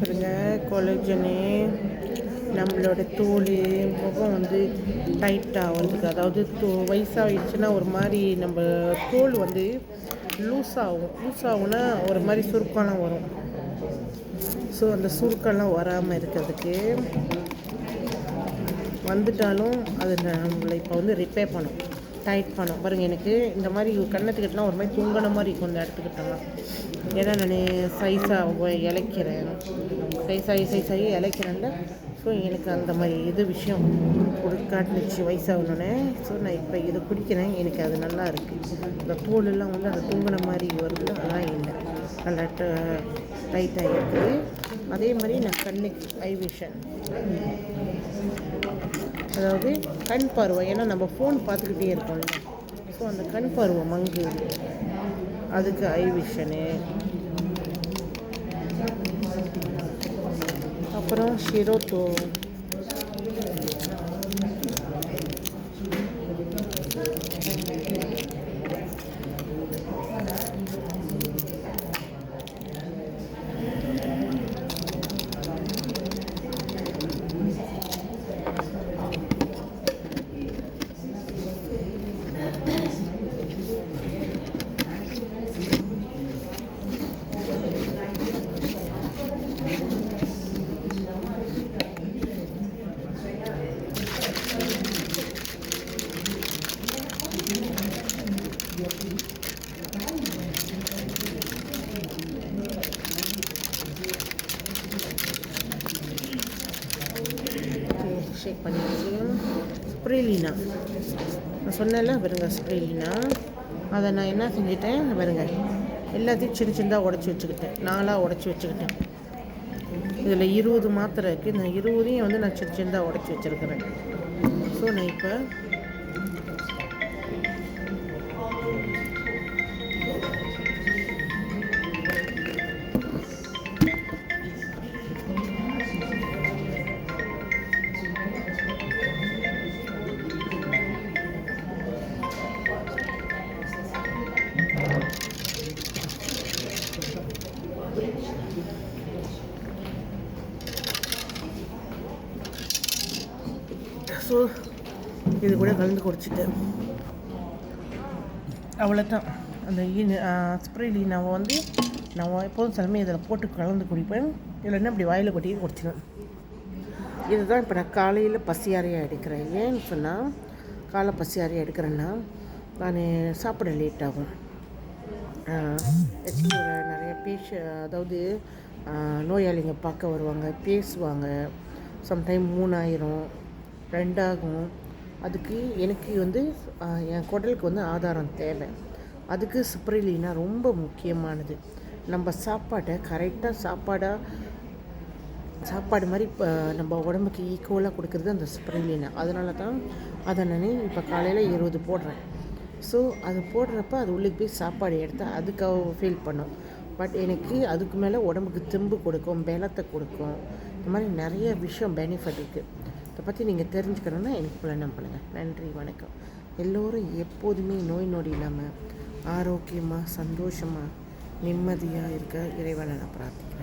பாருங்க கொலஜனு நம்மளோட தோல் முகம் வந்து டைட்டாக வந்துருக்கு. அதாவது வயசாகிடுச்சுன்னா ஒரு மாதிரி நம்ம தோல் வந்து லூஸ் ஆகும்னா ஒரு மாதிரி சுருக்கம்லாம் வரும். ஸோ அந்த சுருக்கம்லாம் வராமல் இருக்கிறதுக்கு வந்துட்டாலும் அது நம்மளை இப்போ வந்து ரிப்பேர் பண்ணும், டைட் பண்ணும். பாருங்கள், எனக்கு இந்த மாதிரி கண்ணத்துக்கிட்டலாம் ஒரு மாதிரி தூங்கின மாதிரி இருக்கும் இந்த இடத்துக்கிட்டலாம். ஏன்னா நான் சைஸாக இழைக்கிறேன், சைஸாகி இழைக்கிறேன்ல. ஸோ எனக்கு அந்த மாதிரி இது விஷயம் காட்டுனுச்சு வயசாகணுன்னே. ஸோ நான் இப்போ இது குடிக்கிறேன், எனக்கு அது நல்லா இருக்குது. இந்த தோலெல்லாம் வந்து அந்த தூங்கின மாதிரி வருது, அதெல்லாம் இல்லை, நல்லா டைட்டாக இருக்குது. அதே மாதிரி நான் கண்ணுக்கு ஐவிஷன், அதாவது கண் பார்வை. ஏன்னா நம்ம ஃபோன் பார்த்துக்கிட்டே இருக்கோம்ல, ஸோ அந்த கண் பார்வை மங்கு, அதுக்கு ஐவிஷனு. அப்புறம் ஷிரோட்டோ, ஷேக் பண்ணிடுச்சு. ஸ்ப்ரேலினா நான் சொன்னேன்ல பாருங்க, ஸ்ப்ரேலினா அதை நான் என்ன செஞ்சுட்டேன் பாருங்க, எல்லாத்தையும் சின்ன சின்னதாக உடச்சி வச்சுக்கிட்டேன், 4ஆக உடச்சி வச்சுக்கிட்டேன். இதில் 20 மாத்திரை இருக்குது. இந்த 20ஐயும் வந்து நான் சின்ன சின்னதாக உடச்சி வச்சுருக்கிறேன். ஸோ நான் இப்போ இது கூட கலந்து குடிச்சிட்டேன். அவ்வளோதான். அந்த ஸ்ப்ரேலினாவை வந்து நான் எப்போதும் சிலமே இதில் போட்டு கலந்து குடிப்பேன், இல்லைன்னா இப்படி வாயில் கொட்டி குடிச்சிடுவேன். இதுதான் இப்போ நான் காலையில் பசியாரையாக எடுக்கிறேன். ஏன்னு சொன்னால் காலை பசியாரையாக எடுக்கிறேன்னா நான் சாப்பிட லேட் ஆகும். நிறைய அதாவது நோயாளிங்க பார்க்க வருவாங்க, பேசுவாங்க. சம்டைம் 3 ஆயிரும், 2 ஆகும். அதுக்கு எனக்கு வந்து என் குடலுக்கு வந்து ஆதாரம் தேவை. அதுக்கு ஸ்ப்ரேலினா ரொம்ப முக்கியமானது. நம்ம சாப்பாட்டை கரெக்டாக சாப்பாடு மாதிரி நம்ம உடம்புக்கு ஈக்குவலாக கொடுக்குறது அந்த ஸ்ப்ரேலினா. அதனால தான் அதை நான் இப்போ காலையில் 20 போடுறேன். ஸோ அது போடுறப்ப அது உள்ளே போய் சாப்பாடு எடுத்தால் அதுக்காக ஃபீல் பண்ணும். பட் எனக்கு அதுக்கு மேலே உடம்புக்கு தெம்பு கொடுக்கும், பலத்தை கொடுக்கும். இந்த மாதிரி நிறைய விஷயம் பெனிஃபிட் இருக்குது. இதை பற்றி நீங்கள் தெரிஞ்சுக்கணுன்னா எனக்கு புலனம் பண்ணுங்கள். நன்றி, வணக்கம். எல்லோரும் எப்போதுமே நோய் நொடி இல்லாமல் ஆரோக்கியமாக, சந்தோஷமாக, நிம்மதியாக இருக்க இறைவனை நான் பிரார்த்திக்கிறேன்.